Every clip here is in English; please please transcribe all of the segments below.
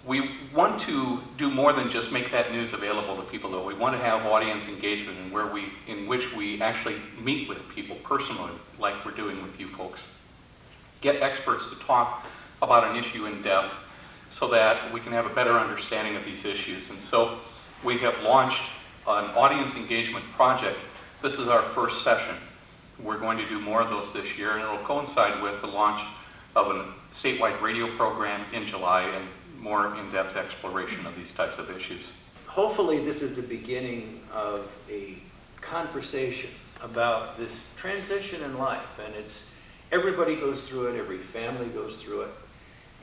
We want to do more than just make that news available to people, though. We want to have audience engagement in which we actually meet with people personally, like we're doing with you folks. Get experts to talk about an issue in depth so that we can have a better understanding of these issues. And so we have launched an audience engagement project. This is our first session. We're going to do more of those this year, and it'll coincide with the launch of a statewide radio program in July and more in-depth exploration of these types of issues. Hopefully this is the beginning of a conversation about this transition in life, and everybody goes through it, every family goes through it,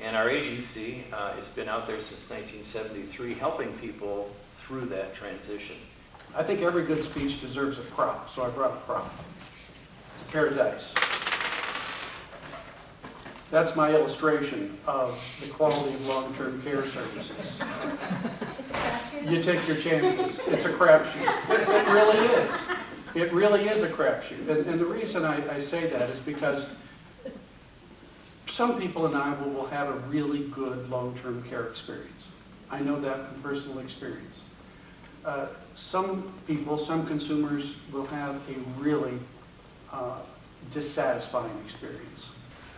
and our agency has been out there since 1973 helping people through that transition. I think every good speech deserves a prop, so I brought a prop. It's a pair of dice. That's my illustration of the quality of long-term care services. It's a crapshoot. You take your chances. It's a crapshoot. It really is. It really is a crapshoot. And the reason I say that is because some people in Iowa will have a really good long-term care experience. I know that from personal experience. Some people, some consumers will have a really dissatisfying experience.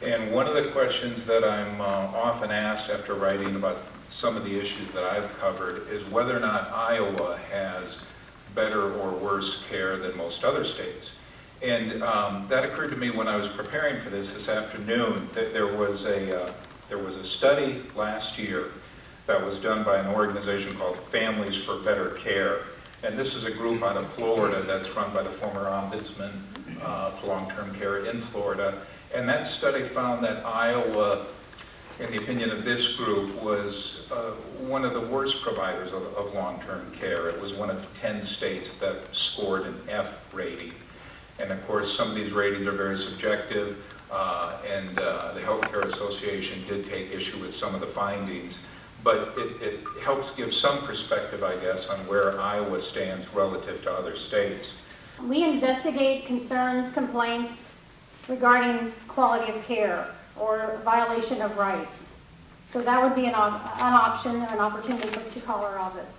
And one of the questions that I'm often asked after writing about some of the issues that I've covered is whether or not Iowa has better or worse care than most other states. And that occurred to me when I was preparing for this afternoon. That there was a study last year that was done by an organization called Families for Better Care. And this is a group out of Florida that's run by the former ombudsman for long-term care in Florida. And that study found that Iowa, in the opinion of this group, was one of the worst providers of long-term care. It was one of 10 states that scored an F rating. And of course, some of these ratings are very subjective, and the Healthcare Association did take issue with some of the findings. But it helps give some perspective, I guess, on where Iowa stands relative to other states. We investigate concerns, complaints regarding quality of care or violation of rights. So that would be an option or an opportunity to call our office.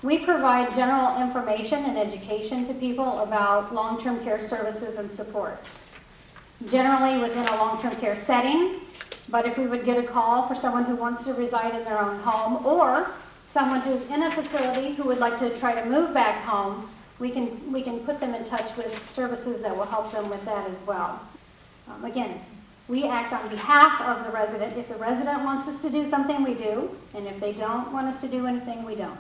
We provide general information and education to people about long-term care services and supports, generally within a long-term care setting. But if we would get a call for someone who wants to reside in their own home or someone who's in a facility who would like to try to move back home, we can put them in touch with services that will help them with that as well. Again, we act on behalf of the resident. If the resident wants us to do something, we do. And if they don't want us to do anything, we don't.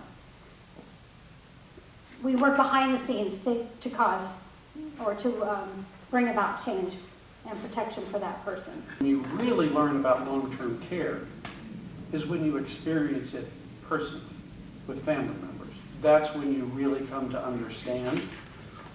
We work behind the scenes to cause or to bring about change and protection for that person. When you really learn about long-term care is when you experience it personally with family members. That's when you really come to understand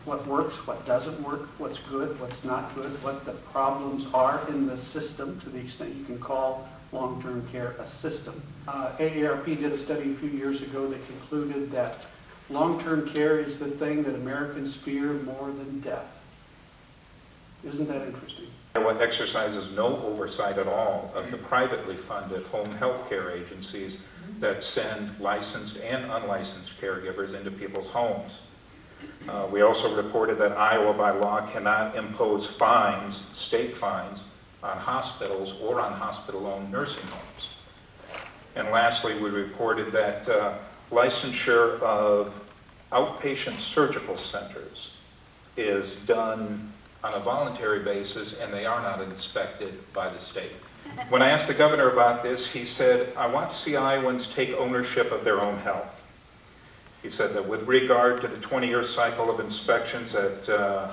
what works, what doesn't work, what's good, what's not good, what the problems are in the system, to the extent you can call long-term care a system. AARP did a study a few years ago that concluded that long-term care is the thing that Americans fear more than death. Isn't that interesting? Iowa exercises no oversight at all of the privately funded home health care agencies that send licensed and unlicensed caregivers into people's homes. We also reported that Iowa by law cannot impose fines, state fines, on hospitals or on hospital-owned nursing homes. And lastly, we reported that licensure of outpatient surgical centers is done on a voluntary basis, and they are not inspected by the state. When I asked the governor about this, he said, "I want to see Iowans take ownership of their own health." He said that with regard to the 20-year cycle of inspections at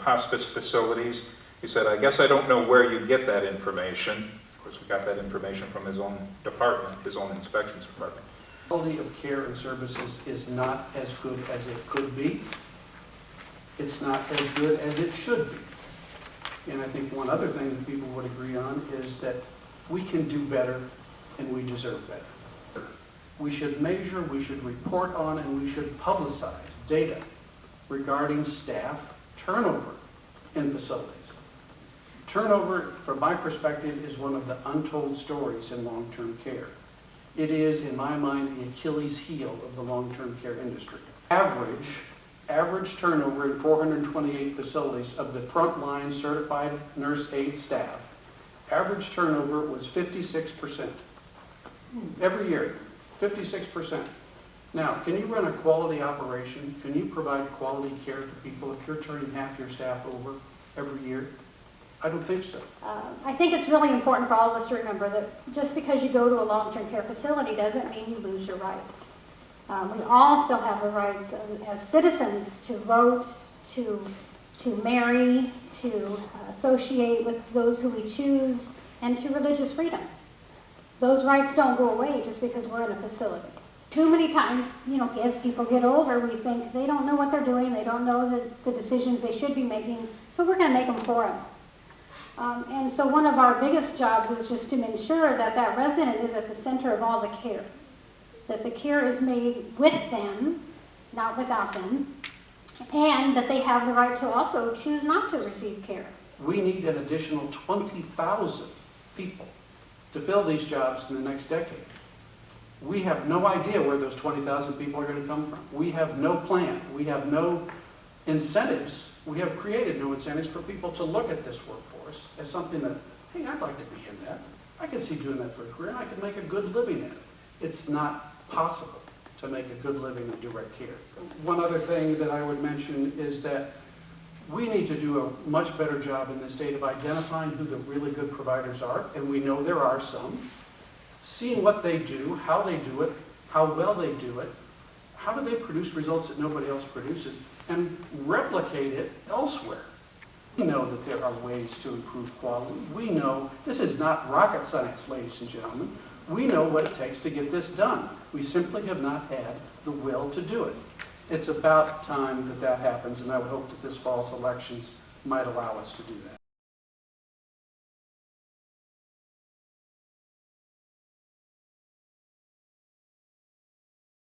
hospice facilities, he said, "I guess I don't know where you get that information." Of course, we got that information from his own department, his own inspections department. Quality of care and services is not as good as it could be. It's not as good as it should be. And I think one other thing that people would agree on is that we can do better and we deserve better. We should measure, we should report on, and we should publicize data regarding staff turnover in facilities. Turnover, from my perspective, is one of the untold stories in long-term care. It is, in my mind, the Achilles heel of the long-term care industry. Average turnover in 428 facilities of the frontline certified nurse aide staff, average turnover was 56%. Every year, 56%. Now, can you run a quality operation? Can you provide quality care to people if you're turning half your staff over every year? I don't think so. I think it's really important for all of us to remember that just because you go to a long-term care facility doesn't mean you lose your rights. We all still have the rights as citizens to vote, to marry, to associate with those who we choose, and to religious freedom. Those rights don't go away just because we're in a facility. Too many times, as people get older, we think they don't know what they're doing, they don't know the decisions they should be making, so we're going to make them for them. And so one of our biggest jobs is just to ensure that that resident is at the center of all the care, that the care is made with them, not without them, and that they have the right to also choose not to receive care. We need an additional 20,000 people to fill these jobs in the next decade. We have no idea where those 20,000 people are going to come from. We have no plan. We have no incentives. We have created no incentives for people to look at this workforce as something that, hey, I'd like to be in that. I can see doing that for a career, and I can make a good living in it. It's not possible to make a good living in direct care. One other thing that I would mention is that we need to do a much better job in the state of identifying who the really good providers are, and we know there are some, seeing what they do, how they do it, how well they do it, how do they produce results that nobody else produces, and replicate it elsewhere. We know that there are ways to improve quality. We know this is not rocket science, ladies and gentlemen. We know what it takes to get this done. We simply have not had the will to do it. It's about time that that happens, and I would hope that this fall's elections might allow us to do that.